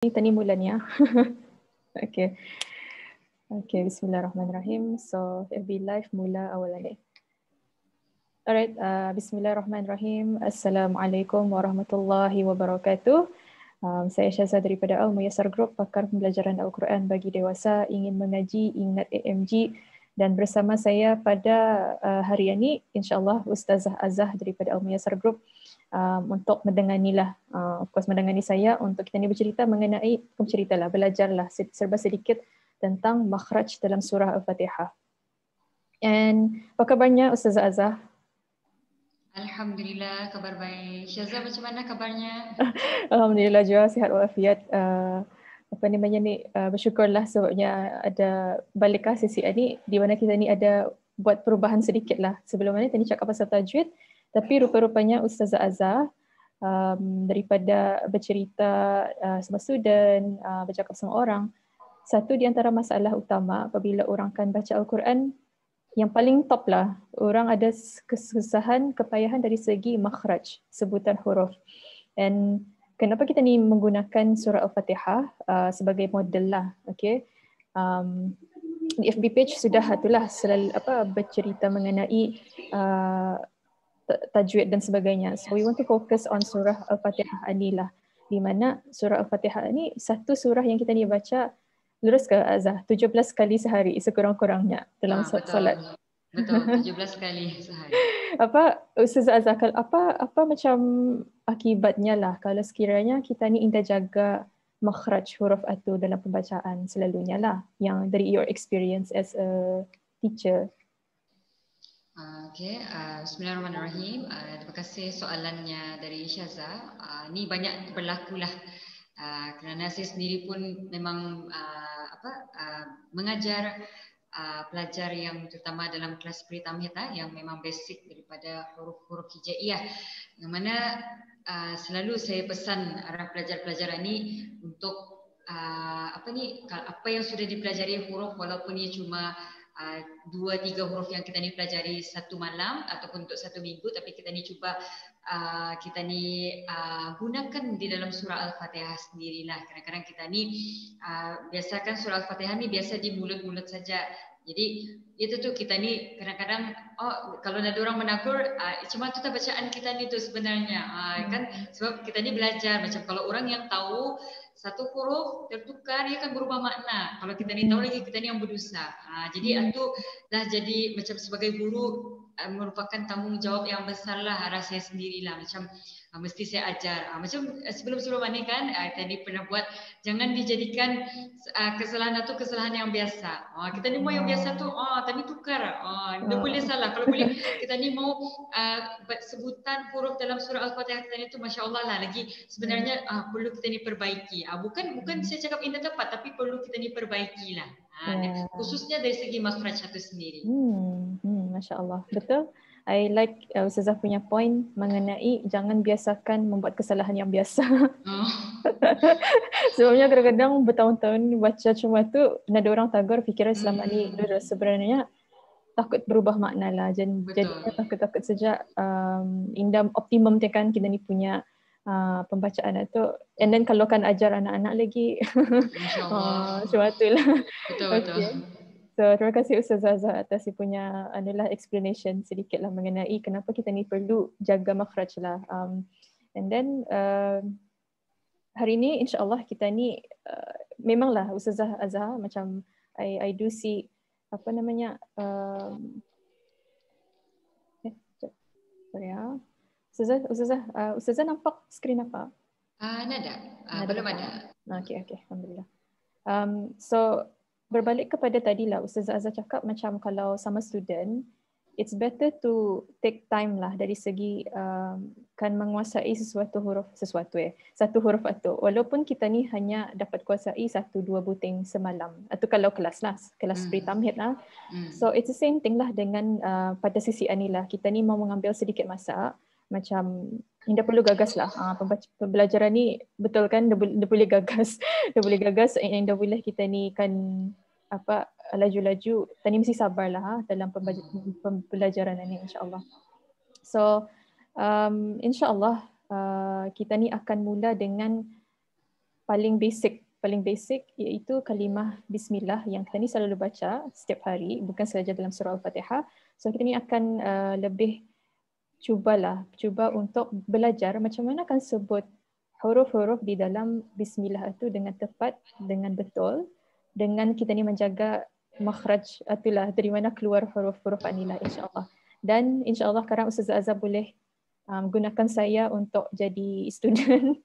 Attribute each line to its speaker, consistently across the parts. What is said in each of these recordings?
Speaker 1: Tani mulanya. Okay. Okay, bismillahirrahmanirrahim. So, FB Live mula awalan ni. Alright, bismillahirrahmanirrahim. Assalamualaikum warahmatullahi wabarakatuh. Saya Syazah daripada Al-Muyassar Group, pakar pembelajaran Al-Quran bagi dewasa, ingin mengaji, ingat AMG. Dan bersama saya pada hari ini, insyaAllah Ustazah Azah daripada Al-Muyassar Group untuk mendenganilah, of course mendengani saya untuk kita ni bercerita mengenai, belajarlah serba sedikit tentang makhraj dalam surah Al-Fatihah. And apa kabarnya Ustazah Azah?
Speaker 2: Alhamdulillah, kabar baik. Syazah, macam mana kabarnya?
Speaker 1: Alhamdulillah juga sihat walafiat. Bersyukurlah sebabnya ada balik sesi ni di mana kita ni ada buat perubahan sedikit lah. Sebelum ni tadi cakap pasal tajwid, tapi rupa-rupanya Ustazah Azah daripada bercerita sama student, bercakap sama orang, satu di antara masalah utama apabila orang kan baca Al-Quran, yang paling top lah, orang ada kesusahan, kepayahan dari segi makhraj, sebutan huruf. And kenapa kita ni menggunakan surah Al-Fatihah sebagai model lah, okay? Di FB page sudah itulah selalu bercerita mengenai tajwid dan sebagainya. So we want to focus on surah Al-Fatihah ni lah, di mana surah Al-Fatihah ni satu surah yang kita ni baca, lurus ke Azah, 17 kali sehari sekurang-kurangnya dalam solat.
Speaker 2: Betul, 17 kali sehari.
Speaker 1: Ustazah Azah, apa macam akibatnya lah kalau sekiranya kita ni indah jaga makhraj huruf atu dalam pembacaan selalunya lah, yang dari your experience as a teacher.
Speaker 2: Okay, bismillahirrahmanirrahim. Terima kasih soalannya dari Syazah. Ni banyak berlaku lah. Kerana saya sendiri pun memang mengajar pelajar yang terutama dalam kelas pre-tamhid yang memang basic daripada huruf-huruf hijaiyah, yang mana selalu saya pesan arah pelajar-pelajar ini untuk apa yang sudah dipelajari huruf, walaupun ia cuma 2-3 huruf yang kita ni pelajari satu malam ataupun untuk satu minggu, tapi kita ni cuba kita ni gunakan di dalam surah Al-Fatihah sendirilah. Kadang-kadang kita ni biasakan surah Al-Fatihah ni biasa di mulut-mulut saja. Jadi itu tu kita ni kadang-kadang kalau ada orang menegur, cuma tu tak bacaan kita ni tu sebenarnya, kan sebab kita ni belajar. Macam kalau orang yang tahu satu huruf tertukar, ia akan berubah makna. Kalau kita ni tahu lagi, kita ni yang berdosa. Jadi itu dah jadi macam sebagai guru merupakan tanggungjawab yang besar lah arah saya sendirilah. Macam mesti saya ajar. Macam sebelum-sebelum ni kan, tadi pernah buat, jangan dijadikan kesalahan itu kesalahan yang biasa. Kita ni mau yang biasa tu, tadi tukar. Dia boleh salah. Kalau boleh kita ni mau sebutan huruf dalam surah Al-Fatihah kita ni tu, Masya Allah lah, lagi sebenarnya perlu kita ni perbaiki. Bukan saya cakap ini tepat, tapi perlu kita ni perbaiki lah. Khususnya dari segi makhraj itu sendiri.
Speaker 1: Masya Allah, betul. I like Ustazah punya point mengenai jangan biasakan membuat kesalahan yang biasa. Sebabnya kadang-kadang bertahun-tahun baca cuma tu, ada orang tagar fikiran selama ni sebenarnya takut berubah makna lah. Jadinya takut-takut sejak indah optimum kan kita ni punya pembacaan itu. And then kalau kan ajar anak-anak lagi, cuma tu lah.
Speaker 2: Betul-betul.
Speaker 1: Okay. So, terima kasih Ustazah Azah atas punya explanation sedikit lah mengenai kenapa kita ni perlu jaga makhraj lah. And then hari ni insyaAllah kita ni memanglah Ustazah Azah macam I do see Ustazah nampak skrin apa?
Speaker 2: Nada. Belum ada.
Speaker 1: Okay, Alhamdulillah. So berbalik kepada tadilah Ustazah Azah cakap macam kalau sama student, it's better to take time lah dari segi kan menguasai satu huruf itu. Walaupun kita ni hanya dapat kuasai 1-2 buting semalam. Atau kalau kelas pre-tamhid lah. So it's the same thing lah dengan pada sisi anilah. Kita ni mau mengambil sedikit masa, macam tidak perlu gagas lah. Pembelajaran ni betul kan, dia boleh gagas. Dia boleh gagas, yang dah boleh kita ni kan laju-laju. Tadi mesti sabarlah dalam pembelajaran ini insya-Allah. So insya-Allah kita ni akan mula dengan paling basic iaitu kalimah bismillah yang kita ni selalu baca setiap hari, bukan sahaja dalam surah Al-Fatihah. So kita ni akan lebih cuba untuk belajar macam mana akan sebut huruf-huruf di dalam bismillah itu dengan tepat, dengan betul, dengan kita ni menjaga makhraj, itulah dari mana keluar huruf-huruf inilah, insya-Allah. Dan insya-Allah sekarang Ustazah Azhar boleh gunakan saya untuk jadi student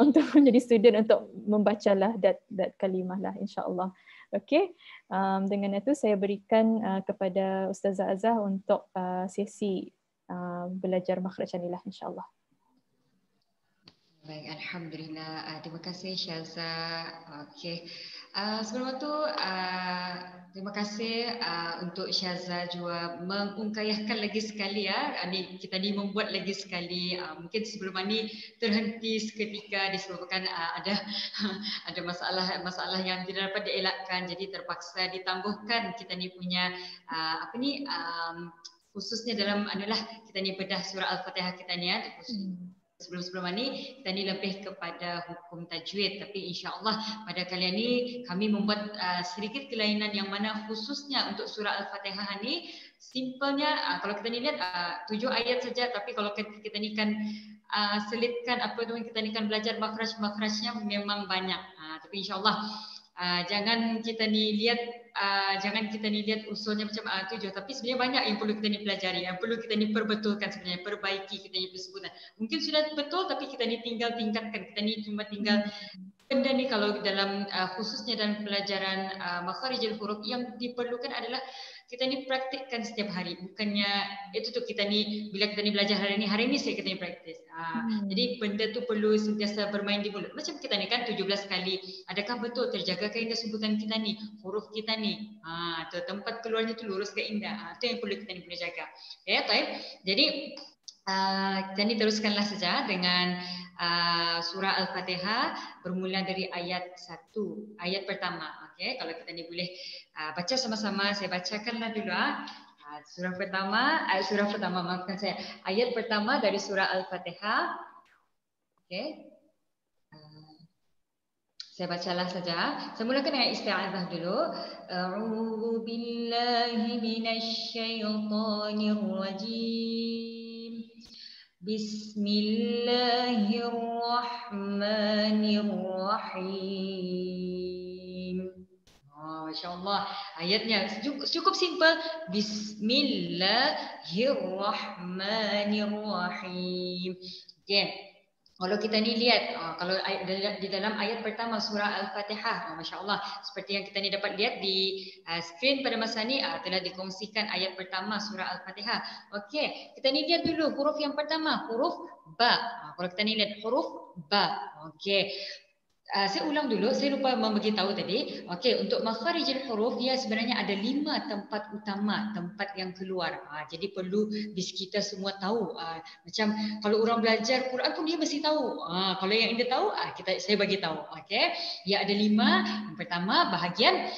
Speaker 1: untuk menjadi student untuk membacalah that kalimah lah, insya-Allah. Okey, dengan itu saya berikan kepada Ustazah Azhar untuk sesi belajar makhraj inilah, insya-Allah.
Speaker 2: Baik, alhamdulillah. Terima kasih Syaza. Okey. Sebelum itu terima kasih untuk Syaza juga mengungkayahkan lagi sekali kita ni membuat lagi sekali. Mungkin sebelum ini terhenti seketika disebabkan ada masalah yang tidak dapat dielakkan, jadi terpaksa ditangguhkan kita ni punya khususnya dalam kita ni bedah surah Al-Fatihah kita ni Sebelum ini kita ni lebih kepada hukum tajwid, tapi insya-Allah pada kali ini kami membuat sedikit kelainan yang mana khususnya untuk surah Al-Fatihah ni simpelnya kalau kita ni lihat 7 ayat saja, tapi kalau kita ni kan selitkan kita ni kan belajar makhraj-makhrajnya memang banyak. Tapi insya-Allah jangan kita ni lihat usulnya macam 7, tapi sebenarnya banyak yang perlu kita ni pelajari, yang perlu kita ni perbetulkan sebenarnya, perbaiki kita ni persebutan. Mungkin sudah betul tapi kita ni tinggal tingkatkan, kita ni cuma tinggal benda ni kalau dalam khususnya dalam pelajaran makharijul huruf yang diperlukan adalah kita ni praktikkan setiap hari. Bukannya itu tu kita ni bila kita ni belajar hari ni kita ni praktis. Jadi benda tu perlu sentiasa bermain di mulut. Macam kita ni kan 17 kali. Adakah betul terjaga keindah sebutan kita ni, huruf kita ni? Tu tempat keluarnya tu lurus ke indah. Itu yang perlu kita ni boleh jaga. Ya, baik. Jadi kita ni teruskanlah saja dengan surah Al-Fatihah bermula dari ayat 1, ayat pertama. Okey, kalau kita ni boleh baca sama-sama, saya bacakanlah dulu. Surah pertama, maafkan saya. Ayat pertama dari surah Al-Fatihah. Okey. Saya bacalah saja. Saya mulakan dengan isti'adzah dulu. A'udzu billahi minasy syaithanir rajim. Bismillahirrahmanirrahim. Masya Allah, ayatnya cukup simple. Bismillahirrahmanirrahim. Okay. Kalau kita ni lihat, kalau di dalam ayat pertama surah Al-Fatihah, Masya Allah, seperti yang kita ni dapat lihat di skrin pada masa ni, telah dikongsikan ayat pertama surah Al-Fatihah. Okey, kita ni lihat dulu huruf yang pertama, huruf ba. Kalau kita ni lihat huruf ba. Okey. Saya ulang dulu, saya lupa memberitahu tadi. Okey, untuk makharijul huruf dia sebenarnya ada 5 tempat utama, tempat yang keluar. Jadi perlu kita semua tahu. Macam kalau orang belajar Quran pun dia mesti tahu. Kalau yang Anda tahu, saya bagi tahu. Okey, dia ada 5. Yang pertama bahagian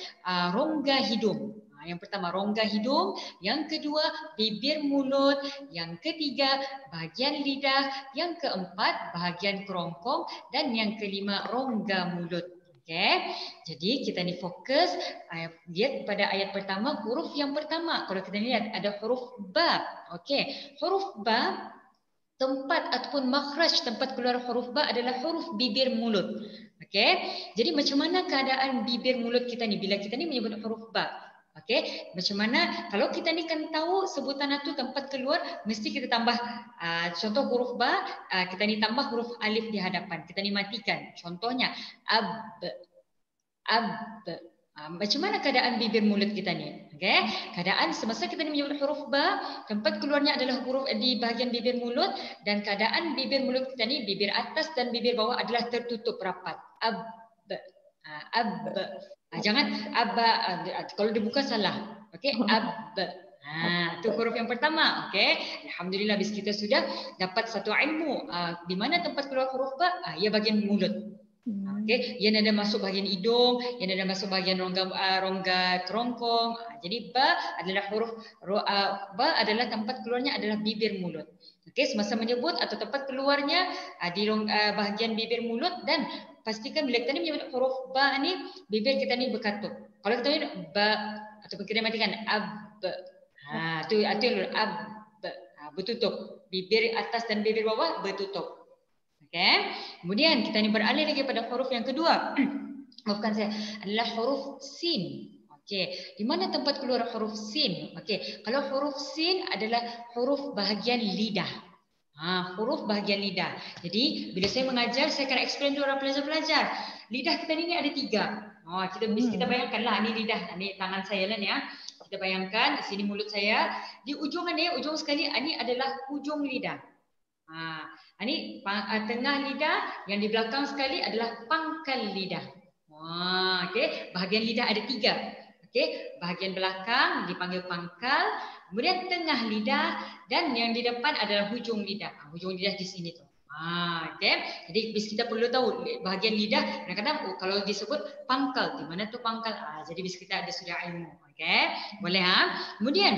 Speaker 2: rongga hidung. Yang pertama rongga hidung, yang kedua bibir mulut, yang ketiga bahagian lidah, yang keempat bahagian kerongkong, dan yang kelima rongga mulut. Okey. Jadi kita ni fokus lihat pada ayat pertama, huruf yang pertama. Kalau kita lihat ada huruf ba. Okey. Huruf ba, tempat ataupun makhraj tempat keluar huruf ba adalah huruf bibir mulut. Okey. Jadi macam mana keadaan bibir mulut kita ni bila kita ni menyebut huruf ba? Okey, macam mana kalau kita ni kan tahu sebutan itu tempat keluar, mesti kita tambah contoh huruf ba, kita ni tambah huruf alif di hadapan. Kita ni matikan. Contohnya ab. Macam mana keadaan bibir mulut kita ni? Okey, keadaan semasa kita ni menyebut huruf ba, tempat keluarnya adalah huruf di bahagian bibir mulut, dan keadaan bibir mulut kita ni, bibir atas dan bibir bawah adalah tertutup rapat. Ab. Jangan abba, kalau dibuka salah. Okey, ab. Itu huruf yang pertama. Okey, alhamdulillah bis kita sudah dapat satu ilmu. Di mana tempat keluar huruf ba? Ya bahagian mulut. Okey, yang ada masuk bahagian hidung, yang ada masuk bahagian rongga kerongkong. Jadi ba adalah ba adalah tempat keluarnya adalah bibir mulut. Okey, semasa menyebut atau tempat keluarnya di bahagian bibir mulut, dan pastikan bila kita ni menyebut huruf ba ni, bibir kita ni berkatup. Kalau kita ni ba ataupun kita matikan ab, tu yang ab, bertutup. Bibir atas dan bibir bawah bertutup. Okey. Kemudian kita ni beralih lagi pada huruf yang kedua. Maafkan saya, adalah huruf sin. Okey, di mana tempat keluar huruf sin? Okey, kalau huruf sin adalah huruf bahagian lidah. Huruf bahagian lidah. Jadi bila saya mengajar, saya akan explain dulu orang pelajar-pelajar. Lidah kita ni ada 3. Kita bayangkanlah ni lidah, ni tangan saya lah ni ya. Kita bayangkan di sini mulut saya, di ujung ni, ujung sekali ini adalah ujung lidah. Ini tengah lidah, yang di belakang sekali adalah pangkal lidah. Okey, bahagian lidah ada 3. Okey, bahagian belakang dipanggil pangkal, kemudian tengah lidah, dan yang di depan adalah hujung lidah. Hujung lidah di sini tu. Okey, jadi kita perlu tahu bahagian lidah. Kadang-kadang kalau disebut pangkal, di mana tu pangkal? Jadi kita ada sudah ilmu. Okey, boleh Kemudian,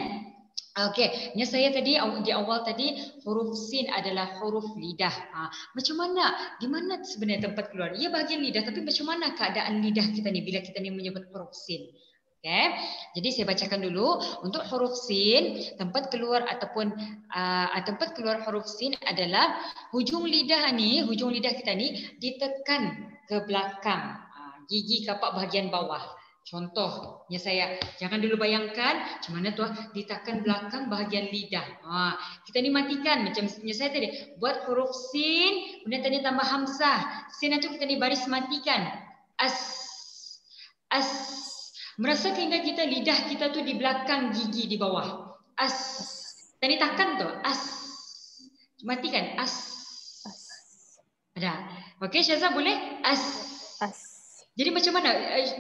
Speaker 2: okey, yang saya tadi di awal tadi huruf sin adalah huruf lidah. Macam mana? Di mana sebenarnya tempat keluar? Ia bahagian lidah, tapi macam mana keadaan lidah kita ni bila kita ni menyebut huruf sin? Okey. Jadi saya bacakan dulu untuk huruf sin, tempat keluar ataupun tempat keluar huruf sin adalah hujung lidah ni, hujung lidah kita ni ditekan ke belakang, gigi kapak bahagian bawah. Contohnya saya, jangan dulu bayangkan macam mana tu ditekan belakang bahagian lidah. Kita ni matikan macam saya tadi, buat huruf sin, kemudian tadi tambah hamzah. Sin itu kita ni baris matikan. As. Merasa hingga kita lidah kita tu di belakang gigi di bawah. As. Tadi takkan tu. As. Matikan. As. Ada. Okey Syaza boleh? As. Jadi macam mana?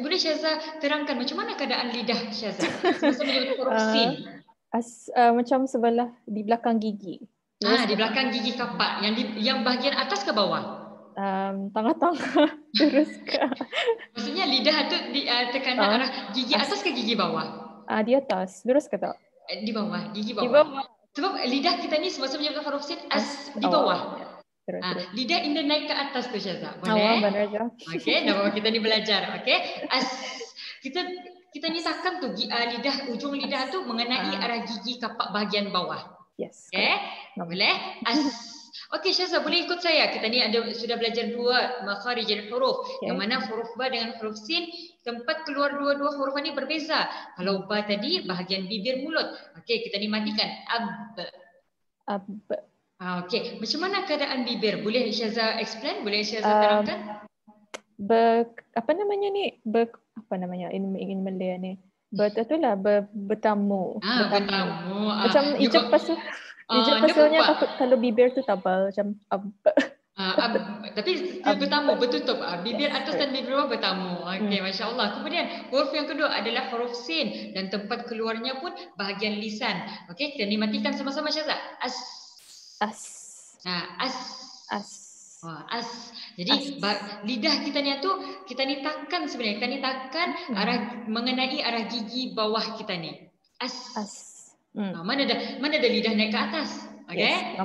Speaker 2: Boleh Syaza terangkan macam mana keadaan lidah Syaza semasa menyebut huruf sin?
Speaker 1: Macam sebelah di belakang gigi.
Speaker 2: Di belakang gigi kapak. Yang bahagian atas ke bawah?
Speaker 1: Tengah-tengah. Terus ke?
Speaker 2: Maksudnya lidah tu tekanan arah gigi atas ke gigi bawah?
Speaker 1: Di atas. Terus ke tak?
Speaker 2: Di bawah, gigi bawah.
Speaker 1: Di bawah.
Speaker 2: Sebab lidah kita ni semasa menyebut huruf sin di bawah.
Speaker 1: Terus.
Speaker 2: Lidah indah naik ke atas tu Syaza. Boleh?
Speaker 1: Benar je.
Speaker 2: Okey, dah bawa kita ni belajar. Okey. As. Kita ni takkan tu lidah, ujung lidah tu mengenai arah gigi kapak bahagian bawah.
Speaker 1: Yes.
Speaker 2: Okey. Boleh? As. Okey Syaza, boleh ikut saya. Kita ni sudah belajar 2 makharijul huruf. Yang mana huruf ba dengan huruf sin, tempat keluar dua-dua huruf ni berbeza. Kalau ba tadi bahagian bibir mulut. Okey, kita ni matikan ab. Okey, macam mana keadaan bibir? Boleh Syaza explain? Boleh Syaza terangkan?
Speaker 1: Apa namanya ni? Apa namanya? In Malay ni. Bertamu.
Speaker 2: Bertamu.
Speaker 1: Macam ijab pasal. Ijab pasalnya takut kalau bibir tu tabal macam
Speaker 2: tapi bertamu, bertutup. Bibir atas dan bibir bawah bertamu. Okey, Masya Allah. Kemudian huruf yang kedua adalah huruf sin dan tempat keluarnya pun bahagian lisan. Okey, kita ni matikan sama-sama Syaza. As. As. Jadi lidah kita ni tu kita ni takkan sebenarnya. Kita ni takkan mengenai arah gigi bawah kita ni. As. Mana ada lidah naik ke atas? Okey.
Speaker 1: Yes,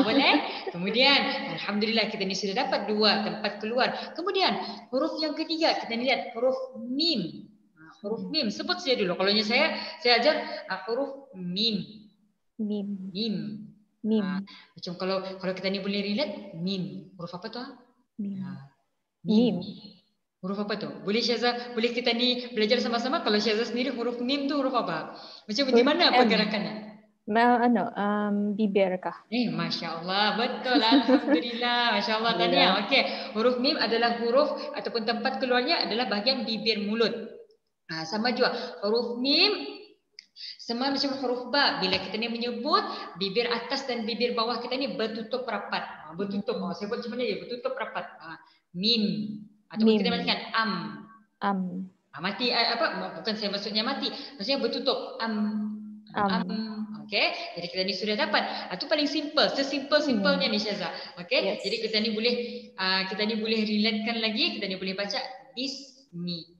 Speaker 2: boleh? Kemudian alhamdulillah kita ni sudah dapat 2 tempat keluar. Kemudian huruf yang ketiga kita ni lihat huruf mim. Huruf mim sebut saya dulu. Kalau saya ajar huruf mim. Mim. Macam kalau kita ni boleh relate mim. Huruf apa tu? Mim. Huruf apa tu? Boleh Syaza, boleh kita ni belajar sama-sama. Kalau Syaza sendiri huruf mim tu huruf apa? Macam di mana pergerakannya?
Speaker 1: Bibir kah?
Speaker 2: Masya Allah, betul. Alhamdulillah. Masya Allah Tania. Okey, huruf mim adalah huruf ataupun tempat keluarnya adalah bahagian bibir mulut. Sama juga huruf mim sama macam huruf ba. Bila kita ni menyebut bibir atas dan bibir bawah kita ni bertutup rapat. Bertutup. Saya buat macam mana dia? Bertutup rapat. Mim. Ataupun kita matikan am. Mati bukan saya maksudnya mati. Maksudnya bertutup. Okey. Jadi kita ni sudah dapat. Itu paling simple. Sesimpel-simpelnya ni Syaza. Okey. Yes. Jadi kita ni boleh relatekan lagi. Kita ni boleh baca ismi.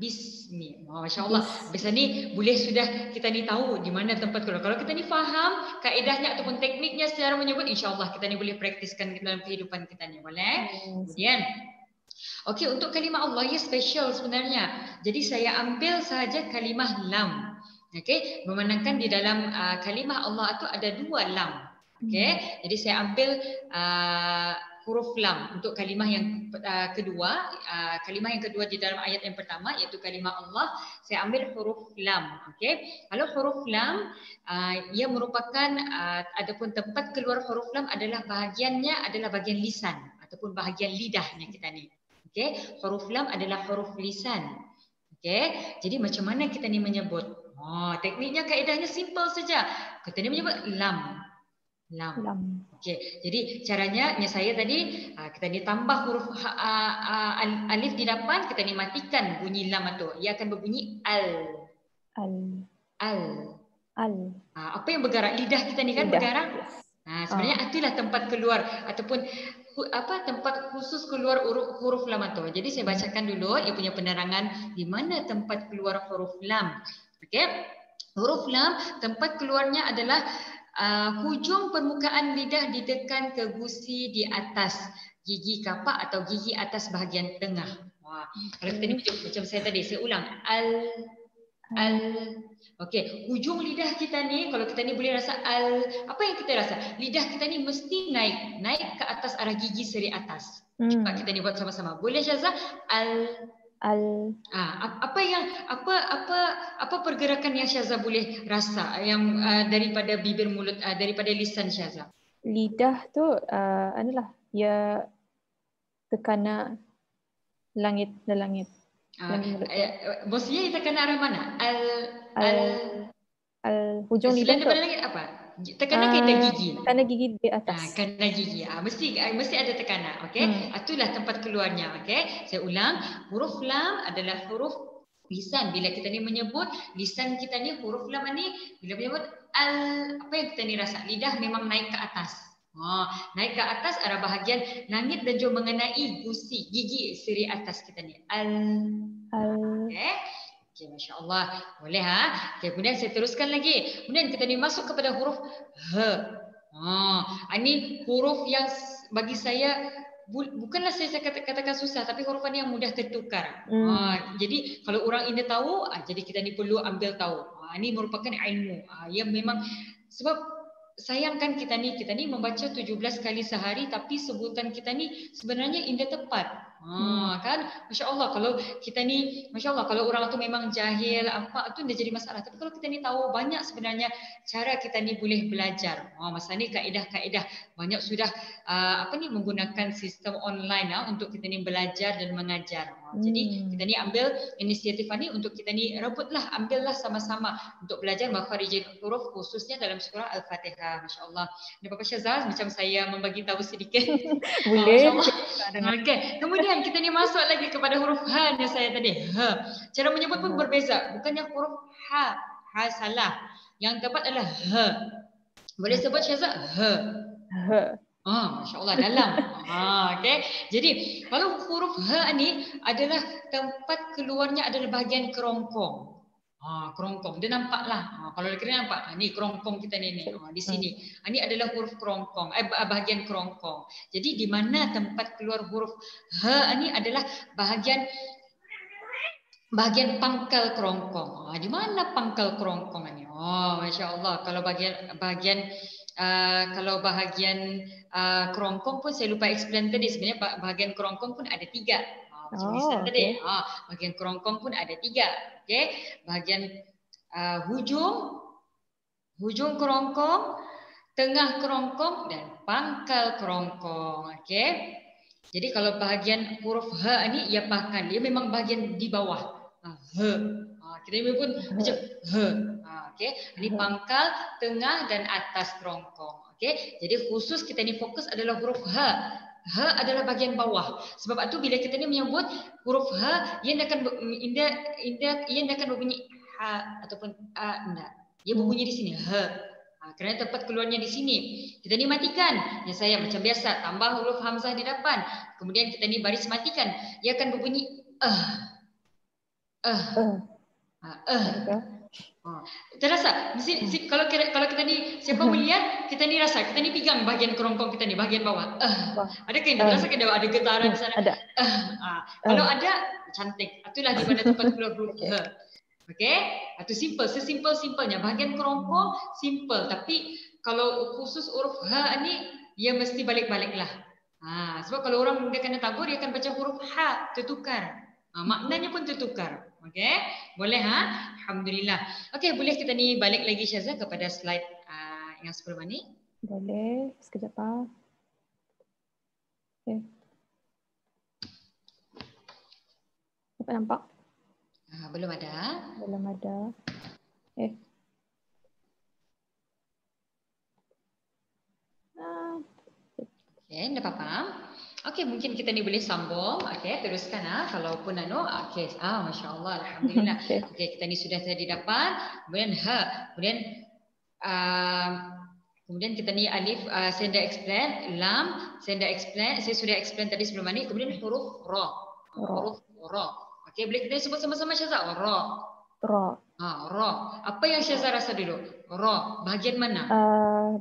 Speaker 2: Bismi. Masya Allah. Biasa ni boleh sudah kita ni tahu di mana tempat keluar. Kalau kita ni faham kaedahnya ataupun tekniknya secara menyebut, insya Allah kita ni boleh praktiskan dalam kehidupan kita ni. Boleh? Kemudian, okey, untuk kalimah Allah ia special sebenarnya. Jadi saya ambil sahaja kalimah lam. Okey, memandangkan di dalam kalimah Allah itu ada 2 lam. Okey, jadi saya ambil huruf lam untuk kalimah yang kedua. Kalimah yang kedua di dalam ayat yang pertama iaitu kalimah Allah, saya ambil huruf lam. Okey, kalau huruf lam ia merupakan adapun tempat keluar huruf lam adalah bahagiannya adalah bahagian lisan ataupun bahagian lidahnya kita ni. Okey, huruf lam adalah huruf lisan. Okey, jadi macam mana kita ni menyebut? Tekniknya kaedahnya simple saja. Kita ni menyebut lam. Lam. Okey, jadi caranya saya tadi kita ni tambah huruf alif di depan, kita ni matikan bunyi lam itu. Ia akan berbunyi al. Apa yang bergerak? Lidah kita ni kan bergerak. Sebenarnya itulah tempat keluar ataupun tempat khusus keluar huruf lam itu. Jadi saya bacakan dulu ia punya penerangan di mana tempat keluar huruf lam. Okey. Huruf lam tempat keluarnya adalah hujung permukaan lidah ditekan ke gusi di atas gigi kapak atau gigi atas bahagian tengah. Kalau kita ni macam saya tadi, saya ulang. Al. Okey, hujung lidah kita ni kalau kita ni boleh rasa apa yang kita rasa? Lidah kita ni mesti naik ke atas arah gigi seri atas. Cuba kita ni buat sama-sama. Boleh Syaza? Apa pergerakan yang Syaza boleh rasa yang daripada bibir mulut daripada lisan Syaza?
Speaker 1: Lidah tu adalah ia tekana langit.
Speaker 2: Maksudnya ia tekana arah mana?
Speaker 1: Hujung lidah tu.
Speaker 2: Selain daripada langit apa? Tekanan kena gigi.
Speaker 1: Tekanan gigi di atas.
Speaker 2: Kena gigi. Mesti ada tekanan. Okey. Itulah tempat keluarnya. Okey. Saya ulang. Huruf lam adalah huruf lisan. Bila kita ni menyebut lisan kita ni huruf lam ni bila menyebut al, apa yang kita ni rasa? Lidah memang naik ke atas. Naik ke atas arah bahagian langit dan juga mengenai gusi gigi siri atas kita ni. Al. Okey. Okey, Masya Allah. Boleh Okey, kemudian saya teruskan lagi. Kemudian kita ni masuk kepada huruf H. Ini huruf yang bagi saya bukanlah saya katakan susah, tapi huruf ini yang mudah tertukar. Jadi kalau orang ini tahu, jadi kita ni perlu ambil tahu. Ini merupakan ilmu. Yang memang sebab sayangkan kita ni membaca 17 kali sehari, tapi sebutan kita ni sebenarnya indah tepat. Kan, Masya Allah. Kalau kita ni, Masya Allah, kalau orang tu memang jahil apa itu dah jadi masalah. Tapi kalau kita ni tahu banyak sebenarnya cara kita ni boleh belajar. Masa ni kaedah-kaedah banyak sudah menggunakan sistem online untuk kita ni belajar dan mengajar. Jadi kita ni ambil inisiatif ni untuk kita ni rebutlah, ambillah sama-sama untuk belajar makharijul huruf khususnya dalam surah Al-Fatihah. Masya Allah. Ini Bapak Syazal macam saya membagi tahu sedikit.
Speaker 1: Boleh.
Speaker 2: Okey. Kemudian kita ni masuk lagi kepada huruf H yang saya tadi. H. Cara menyebut pun berbeza. Bukannya huruf H. H salah. Yang tepat adalah H. Boleh sebut Syazal? H. Masya Allah dalam. Okey. Jadi kalau huruf H ni adalah tempat keluarnya adalah bahagian kerongkong. Kerongkong. Dia nampaklah. Kalau kira nampak, ni kerongkong kita ni di sini. Ini adalah huruf kerongkong, bahagian kerongkong. Jadi di mana tempat keluar huruf H ni adalah bahagian pangkal kerongkong. Di mana pangkal kerongkong ni? Masya Allah. Kalau bahagian kerongkong pun saya lupa explain tadi. Sebenarnya bahagian kerongkong pun ada 3. Tadi. Bahagian kerongkong pun ada 3. Okey. Bahagian hujung kerongkong, tengah kerongkong dan pangkal kerongkong. Okey. Jadi kalau bahagian huruf H ni ia pangkal, dia memang bahagian di bawah. H. Kita pun macam H. Okey. Ini pangkal, tengah dan atas kerongkong. Okey. Jadi khusus kita ni fokus adalah huruf H. H adalah bahagian bawah. Sebab itu bila kita ni menyebut huruf H, ia akan berbunyi H ataupun A. Tidak. Ia berbunyi di sini. H. Kerana tempat keluarnya di sini. Kita ni matikan. Yang saya macam biasa. Tambah huruf Hamzah di depan. Kemudian kita ni baris matikan. Ia akan berbunyi Terasa kalau kita ni siapa melihat kita ni rasa kita ni pegang bahagian kerongkong kita ni bahagian bawah. Adakah ini terasa ada getaran di sana?
Speaker 1: Ada.
Speaker 2: Kalau ada cantik. Itulah di mana tempat keluar huruf H. Okey? Itu simple, sesimpel-simpelnya bahagian kerongkong simple tapi kalau khusus huruf H ni dia mesti balik-baliklah. Sebab kalau orang dia kena tabur dia akan baca huruf H tertukar. Maknanya pun tertukar. Okey? Boleh Alhamdulillah. Okey, boleh kita ni balik lagi Syazah kepada slide yang sebelum ni?
Speaker 1: Boleh. Sekejap Okey. Dapat nampak?
Speaker 2: Belum ada.
Speaker 1: Belum ada.
Speaker 2: Okey, dapat faham? Okey, mungkin kita ni boleh sambung. Okey, teruskan kalaupun okey. Masya-Allah, alhamdulillah. Okey, kita ni sudah tadi dapat. Kemudian kemudian kita ni alif saya dah explain, lam saya dah explain, saya sudah explain tadi sebelum ni. Kemudian huruf ra. Huruf ra. Okey, boleh kita sebut sama-sama Syazah? Ra. Ra. Apa yang Syazah rasa dulu? Ra, bahagian mana?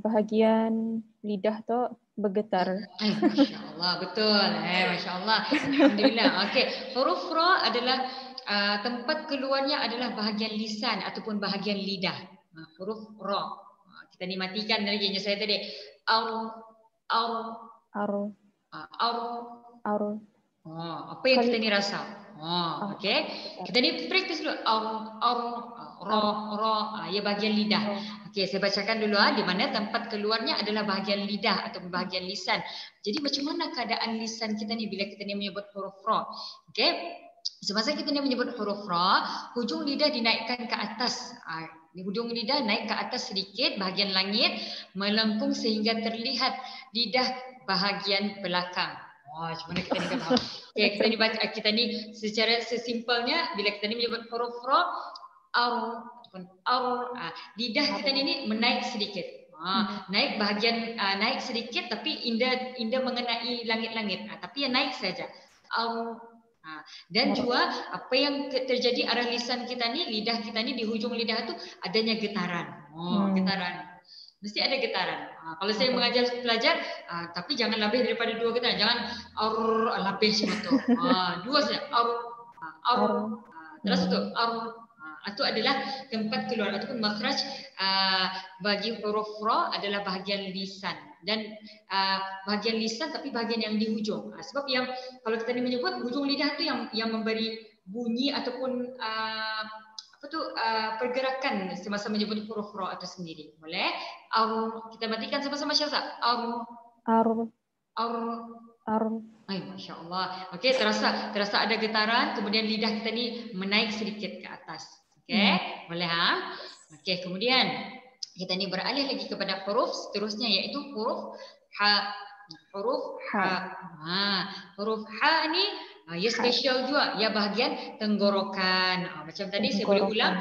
Speaker 1: Bahagian lidah tu bergetar.
Speaker 2: Masya-Allah, betul. Masya-Allah. Alhamdulillah. Okey, huruf ra adalah tempat keluarnya adalah bahagian lisan ataupun bahagian lidah. Huruf ra. Kita ni matikan lagi yang saya tadi. Apa yang kita ni rasa? Okey. Kita ni praktis dulu. Ra. Ya bahagian lidah. Okey, saya bacakan dulu di mana tempat keluarnya adalah bahagian lidah atau bahagian lisan. Jadi macam mana keadaan lisan kita ni bila kita ni menyebut huruf ra? Okey. Semasa kita ni menyebut huruf ra, hujung lidah dinaikkan ke atas. Hujung lidah naik ke atas sedikit, bahagian langit melengkung sehingga terlihat lidah bahagian belakang. Macam mana kita ni kan faham? Okey, kita ni secara sesimpelnya bila kita ni menyebut huruf ra, lidah kita ni menaik sedikit. Naik bahagian naik sedikit tapi indah mengenai langit-langit. Tapi yang naik saja. Dan juga apa yang terjadi arah lisan kita ni, lidah kita ni di hujung lidah tu adanya getaran. Getaran. Mesti ada getaran. Kalau saya mengajar pelajar, tapi jangan lebih daripada 2 getaran. Jangan lebih semua tu. 2 saja. Terus tu itu adalah tempat keluar ataupun makhraj bagi huruf ra adalah bahagian lisan dan bahagian lisan tapi bahagian yang di hujung. Sebab yang kalau kita ni menyebut hujung lidah tu yang memberi bunyi ataupun pergerakan semasa menyebut huruf ra itu sendiri. Boleh? Kita matikan sama-sama Syazah. Masya Allah. Okey, terasa ada getaran, kemudian lidah kita ni menaik sedikit ke atas. Okey, boleh Okey, kemudian kita ni beralih lagi kepada huruf seterusnya iaitu huruf ha. Huruf ha. Huruf ha ni ia special juga, ia bahagian tenggorokan. Macam tadi saya boleh ulang,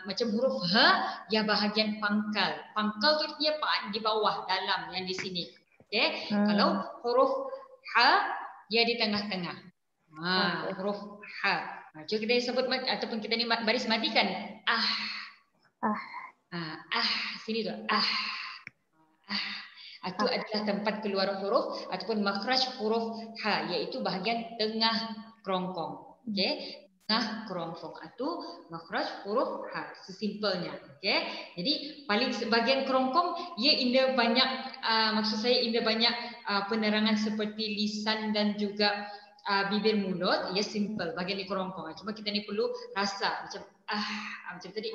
Speaker 2: macam huruf ha ia bahagian pangkal. Pangkal tu dia di bawah dalam yang di sini. Okey, kalau huruf ha ia di tengah-tengah. Huruf ha. Cuba kita sebut ataupun kita ni baris matikan. Sini tu. Itu adalah tempat keluar huruf ataupun makhraj huruf ha iaitu bahagian tengah kerongkong. Okey, tengah kerongkong itu makhraj huruf ha sesimpelnya. Okey, jadi paling bahagian kerongkong ia indah banyak maksud saya indah banyak penerangan seperti lisan dan juga bibir mulut. Ia simple bahagian di kerongkong. Cuma kita ni perlu rasa macam macam tadi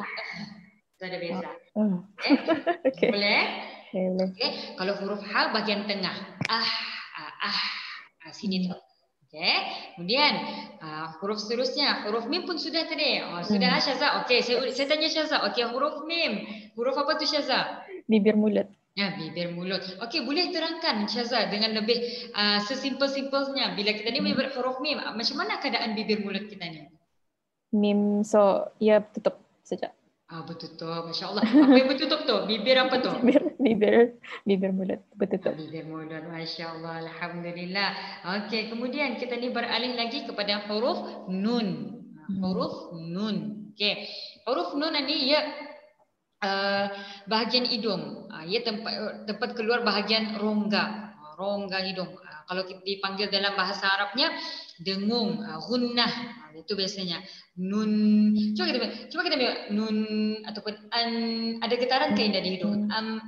Speaker 2: itu ada beza. Okay. Boleh? Okay. Kalau huruf ha bahagian tengah. Sini tu. Okey. Kemudian huruf seterusnya, huruf mim pun sudah tadi. Sudah Syazah. Okey, saya tanya Syazah. Okey, huruf mim. Huruf apa tu Syazah?
Speaker 1: Bibir mulut.
Speaker 2: Bibir mulut. Okey, boleh terangkan Syazah dengan lebih sesimpel-simpelnya bila kita ni menyebut huruf mim, macam mana keadaan bibir mulut kita ni?
Speaker 1: Mim ia tutup saja.
Speaker 2: Bertutup. Masya-Allah. Apa yang bertutup tu? Bibir apa tu?
Speaker 1: Bibir mulut bertutup.
Speaker 2: Bibir mulut. Masya-Allah. Alhamdulillah. Okey, kemudian kita ni beralih lagi kepada huruf nun. Huruf nun. Okey. Huruf nun ni ia bahagian hidung. Ia tempat keluar bahagian rongga. Rongga hidung. Kalau kita dipanggil dalam bahasa Arabnya dengung, gunnah. Itu biasanya nun. Cuba kita ambil nun ataupun an, ada getaran ke dari hidung. An,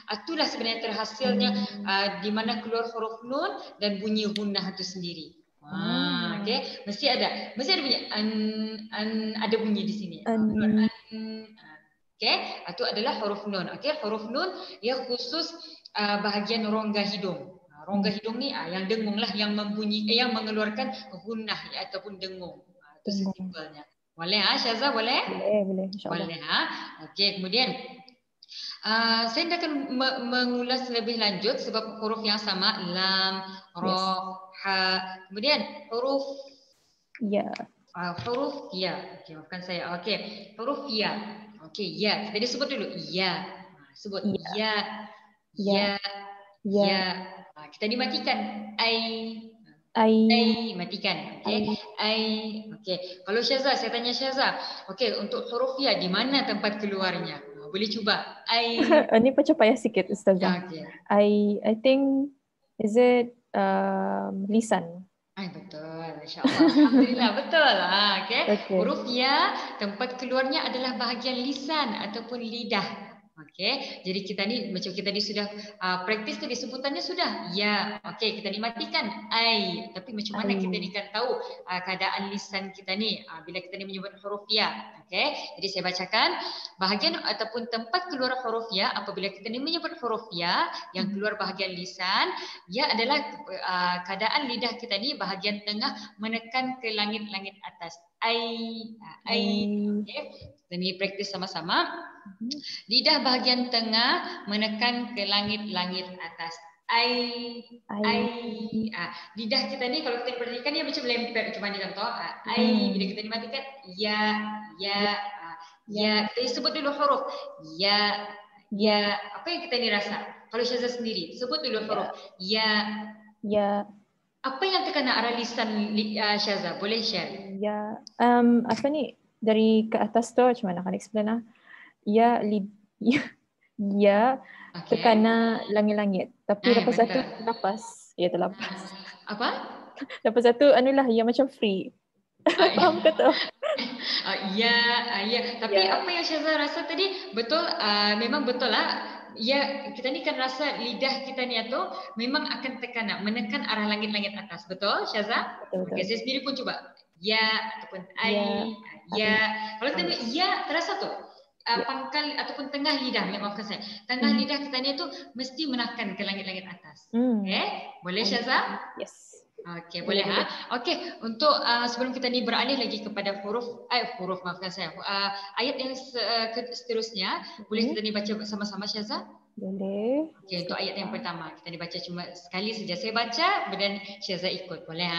Speaker 2: itulah sebenarnya terhasilnya di mana keluar huruf nun dan bunyi gunnah itu sendiri. Okey, mesti ada bunyi ada bunyi di sini. Okey, itu adalah huruf nun. Okey, huruf nun ia khusus bahagian rongga hidung. Rongga hidung ni yang dengung lah, yang membunyi, yang mengeluarkan gunnah ataupun dengung. Itu sesimpelnya. Boleh Syaza, boleh?
Speaker 1: Boleh, insya-Allah.
Speaker 2: Boleh Okey, kemudian saya akan mengulas lebih lanjut sebab huruf yang sama, lam, ra, ha. Kemudian huruf
Speaker 1: ya.
Speaker 2: Huruf ya. Okey, maafkan saya. Okey, huruf ya. Okey, ya. Kita sebut dulu. Ya. Sebut ya. Ya. Ya. Kita dimatikan. Ai. Matikan. Okey. Ai. Okey. Kalau Syaza, saya tanya Syaza. Okey, untuk huruf ya di mana tempat keluarnya? Boleh cuba. Ai.
Speaker 1: Ini macam payah sikit Ustazah.
Speaker 2: Okay.
Speaker 1: I think is it lisan.
Speaker 2: Betul. Insya-Allah. Alhamdulillah betul. Okay. Huruf ya tempat keluarnya adalah bahagian lisan ataupun lidah. Okey, jadi kita ni macam kita ni sudah praktis tadi sebutannya sudah. Ya, okey, kita dimatikan ai. Tapi macam mana kita ni kan tahu keadaan lisan kita ni bila kita ni menyebut huruf ya. Okey, jadi saya bacakan bahagian ataupun tempat keluar huruf ya apabila kita ni menyebut huruf ya yang keluar bahagian lisan, ya adalah keadaan lidah kita ni bahagian tengah menekan ke langit-langit atas. Ai. Okey, kita ni praktis sama-sama. Lidah bahagian tengah menekan ke langit-langit atas. Ai. Lidah kita ni kalau kita perhatikan dia macam lempar. Cuma ni contoh. Ai. Bila kita dimatikan. Ya. Kita sebut dulu huruf. Ya. Apa yang kita ni rasa? Kalau Syaza sendiri. Sebut dulu huruf. Ya. Apa yang terkena arah lisan Syaza? Boleh share?
Speaker 1: Ya. Apa ni? Dari ke atas tu macam mana? Kan explain lah. Ya, terkena langit-langit. Tapi lepas satu terlepas. Ya, terlepas.
Speaker 2: Apa?
Speaker 1: Lepas satu anulah yang macam free. Faham ke tu?
Speaker 2: Ya. Tapi apa yang Syaza rasa tadi betul, memang betul lah. Ya, kita ni kan rasa lidah kita ni tu memang akan menekan arah langit-langit atas. Betul Syaza?
Speaker 1: Betul.
Speaker 2: Okay, saya sendiri pun cuba. Ya ataupun ai. Ya. Kalau kita bilang ya, terasa tu. Pangkal ataupun tengah lidah, maafkan saya. Tengah lidah kita ni tu mesti menekan ke langit-langit atas. Okay? Boleh Syaza?
Speaker 1: Yes.
Speaker 2: Okey, boleh Okey, untuk sebelum kita ni beralih lagi kepada huruf maafkan saya. Ayat yang seterusnya, boleh kita ni baca sama-sama Syaza?
Speaker 1: Boleh.
Speaker 2: Okey, untuk ayat yang pertama, kita ni baca cuma sekali saja. Saya baca dan Syaza ikut. Boleh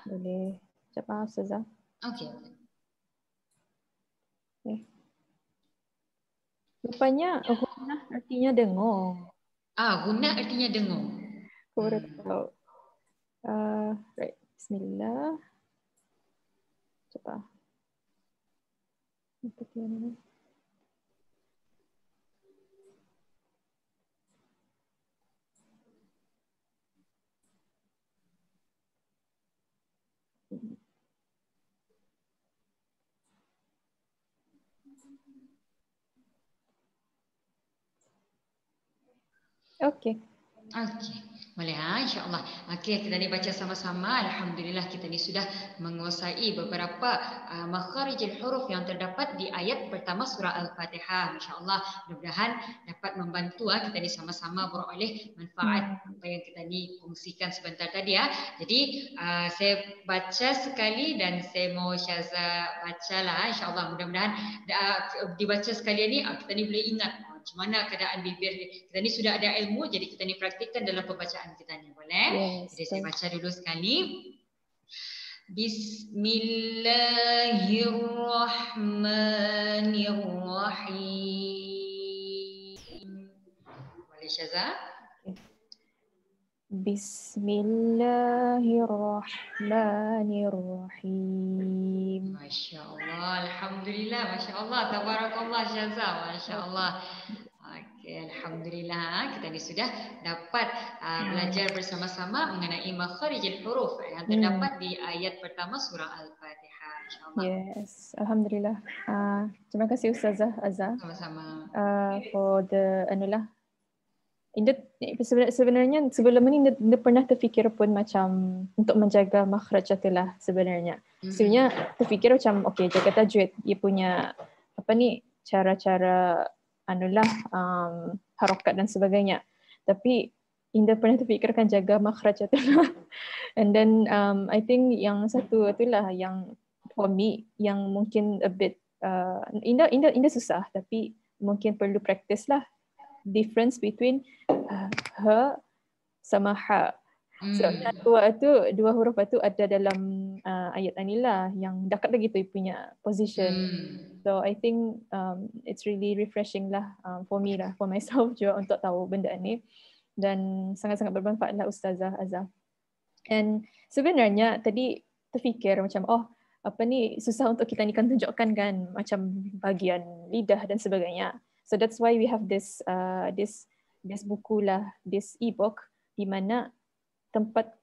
Speaker 1: Boleh. Cepat Syaza.
Speaker 2: Okey.
Speaker 1: Rupanya gunnah artinya dengung.
Speaker 2: Gunnah artinya dengung.
Speaker 1: Aku baru tahu. Right. Bismillah. Cepat. Apa dia ni? Okey.
Speaker 2: Boleh insya-Allah. Okey, kita ni baca sama-sama. Alhamdulillah kita ni sudah menguasai beberapa makharijul huruf yang terdapat di ayat pertama surah Al-Fatihah. Insya-Allah mudah-mudahan dapat membantu kita ni sama-sama beroleh manfaat apa yang kita ni kongsikan sebentar tadi Jadi saya baca sekali dan saya mau Syaza bacalah insya-Allah. Mudah-mudahan dibaca sekali ni kita ni boleh ingat macam mana keadaan bibir kita ni sudah ada ilmu, jadi kita ni praktikkan dalam pembacaan kita ni, boleh? Jadi saya baca dulu sekali. Bismillahirrahmanirrahim. Boleh Syaza?
Speaker 1: Bismillahirrahmanirrahim.
Speaker 2: Masya Allah, Alhamdulillah, Masya Allah, Tabarakallah Syazah, Masya Allah. Okay, Alhamdulillah, kita ni sudah dapat belajar bersama-sama mengenai makharijul huruf yang terdapat di ayat pertama surah Al-Fatihah. InsyaAllah.
Speaker 1: Yes, Alhamdulillah. Terima kasih Ustazah Azhar.
Speaker 2: Sama-sama.
Speaker 1: For the Indah sebenarnya sebelum ini Indah pernah terfikir pun macam untuk menjaga makhraj itulah sebenarnya. Sebenarnya terfikir macam okay, jaga tajwid, dia punya cara-cara harokat dan sebagainya. Tapi Indah pernah terfikirkan jaga makhraj itulah. And then I think yang satu itulah yang for me yang mungkin a bit Indah susah tapi mungkin perlu practice lah. Difference between ha sama ha. Sebabnya dua huruf itu ada dalam ayat anilah yang dekat lagi tu punya position. So I think it's really refreshing lah for me lah, for myself juga untuk tahu benda ni dan sangat-sangat bermanfaat lah Ustazah Azhar. And sebenarnya tadi terfikir macam susah untuk kita ni kan tunjukkan kan macam bahagian lidah dan sebagainya. So that's why we have this buku lah, this e-book di mana tempat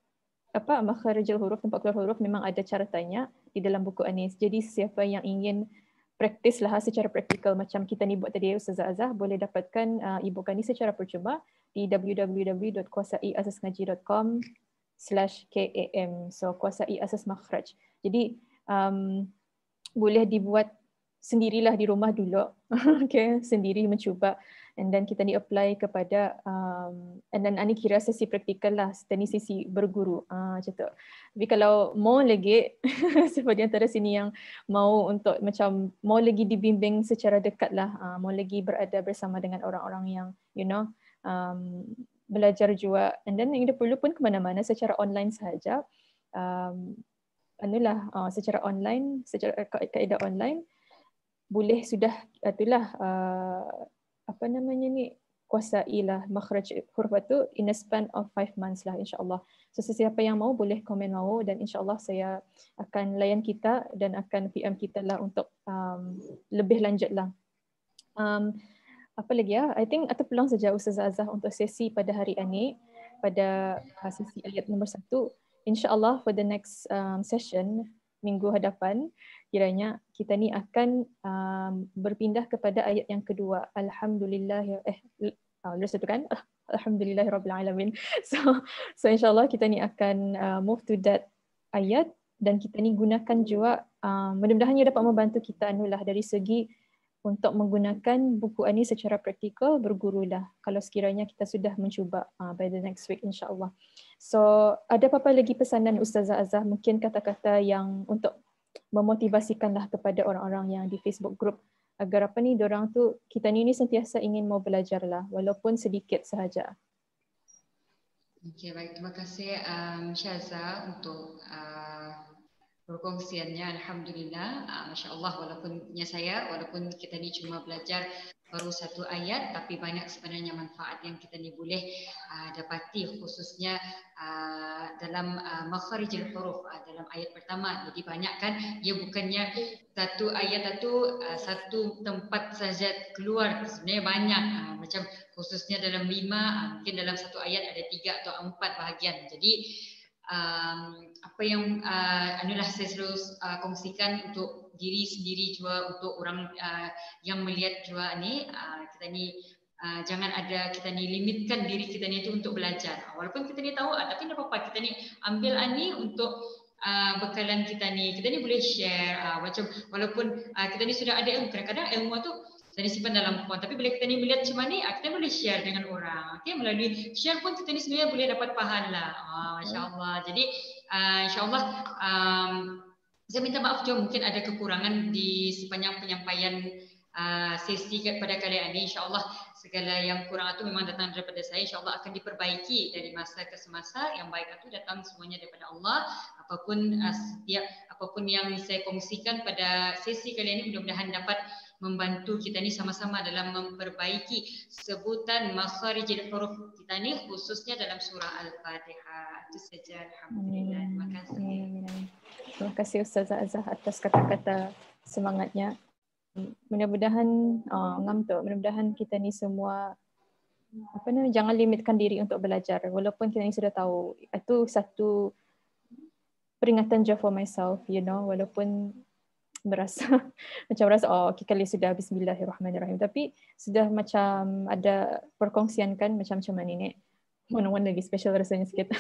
Speaker 1: makharijul huruf, tempat keluar huruf memang ada cara tanya di dalam buku Anis. Jadi siapa yang ingin praktis lah secara praktikal macam kita ni buat tadi Ustazah Azhar boleh dapatkan e-book Anis secara percuma di www.kuasaiasasngaji.com/KAM. So kuasai asas makhraj. Jadi boleh dibuat sendirilah di rumah dulu. Okay, sendiri mencuba and then kita ni apply kepada and then ani kira sesi praktikal lah, ni sesi berguru macam tu. Tapi kalau mau lagi siapa di antara sini yang mau untuk macam mau lagi dibimbing secara dekat lah, mau lagi berada bersama dengan orang-orang yang belajar juga and then yang dia perlu pun ke mana-mana secara online sahaja. Secara online, secara kaedah online boleh sudah itulah kuasailah makhraj huruf itu in a span of 5 months lah insya-Allah. So sesiapa yang mau boleh komen mau dan insya-Allah saya akan layan kita dan akan PM kita lah untuk lebih lanjut lah. Apa lagi ya? I think atau peluang saja Ustazah Azhar untuk sesi pada hari ini pada sesi ayat nombor 1. Insya-Allah for the next session minggu hadapan kiranya kita ni akan berpindah kepada ayat yang kedua. Alhamdulillahirabbil alamin. So insyaallah kita ni akan move to that ayat dan kita ni gunakan juga mudah-mudahan ia dapat membantu kita dari segi untuk menggunakan buku ini secara praktikal bergurulah kalau sekiranya kita sudah mencuba by the next week insya-Allah. So ada apa-apa lagi pesanan Ustazah Azhar, mungkin kata-kata yang untuk memotivasikanlah kepada orang-orang yang di Facebook group agar diorang tu kita ni sentiasa ingin mau belajarlah walaupun sedikit sahaja.
Speaker 2: Okey, baik, terima kasih Syazah untuk perkongsiannya. Alhamdulillah, Masya Allah, walaupun kita ni cuma belajar baru satu ayat tapi banyak sebenarnya manfaat yang kita ni boleh dapati khususnya dalam makharijul huruf dalam ayat pertama. Jadi banyak kan, ia bukannya satu ayat itu satu tempat saja keluar, sebenarnya banyak macam khususnya dalam 5 mungkin dalam satu ayat ada 3 atau 4 bahagian. Jadi apa yang saya selalu kongsikan untuk diri sendiri juga, untuk orang yang melihat juga ni, kita ni jangan ada kita ni limitkan diri kita ni itu untuk belajar. Walaupun kita ni tahu tapi tidak apa-apa, kita ni ambil ni untuk bekalan kita ni boleh share macam walaupun kita ni sudah ada ilmu, kadang-kadang ilmu tu kita simpan dalam phone, tapi bila kita ni melihat macam ni, kita boleh share dengan orang. Okay, melalui share pun kita ni sebenarnya boleh dapat pahala. Masya Allah. Jadi insya Allah saya minta maaf juga mungkin ada kekurangan di sepanjang penyampaian sesi pada kali ini. Insya Allah segala yang kurang itu memang datang daripada saya. Insya Allah akan diperbaiki dari masa ke semasa. Yang baik itu datang semuanya daripada Allah. Apapun yang saya kongsikan pada sesi kali ini mudah-mudahan dapat membantu kita ni sama-sama dalam memperbaiki sebutan makharijil huruf kita ni, khususnya dalam surah Al-Fatihah. Itu saja, alhamdulillah. Terima kasih.
Speaker 1: Terima kasih Ustazah Azah atas kata-kata semangatnya. Mudah-mudahan mudah-mudahan kita ni semua jangan limitkan diri untuk belajar, walaupun kita ni sudah tahu. Itu satu peringatan je for myself, walaupun berasa macam rasa okay, kali sudah bismillahirrahmanirrahim, tapi sudah macam ada perkongsian kan macam mana ni one lagi special rasanya sikit.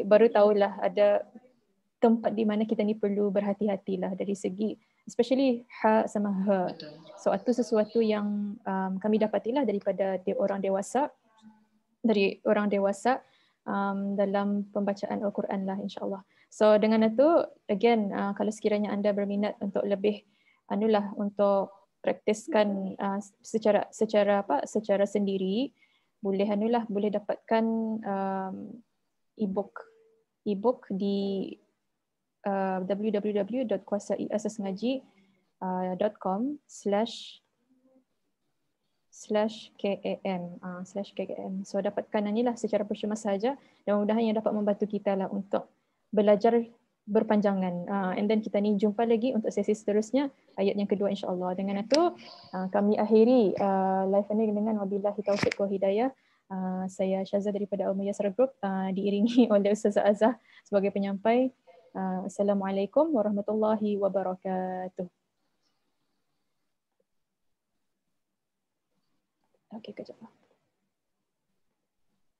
Speaker 1: Baru tahulah ada tempat di mana kita ni perlu berhati-hatilah dari segi especially ha sama ha. So itu sesuatu yang kami dapatilah daripada orang dewasa dalam pembacaan Al-Quran lah, insyaAllah. So dengan itu, again, kalau sekiranya anda berminat untuk lebih untuk praktiskan secara sendiri, boleh dapatkan e-book di www.kuasaiasasngaji.com/KAM. So dapatkan inilah secara percuma saja, dan mudah-mudahan yang dapat membantu kita lah untuk belajar berpanjangan. And then kita ni jumpa lagi untuk sesi seterusnya, ayat yang kedua insya-Allah. Dengan itu kami akhiri live ini dengan wabillahi taufiq wa hidayah. Saya Syazah daripada Al-Muyassar Group, diiringi oleh Ustazah Azah sebagai penyampai. Assalamualaikum warahmatullahi wabarakatuh. Okey, kejap.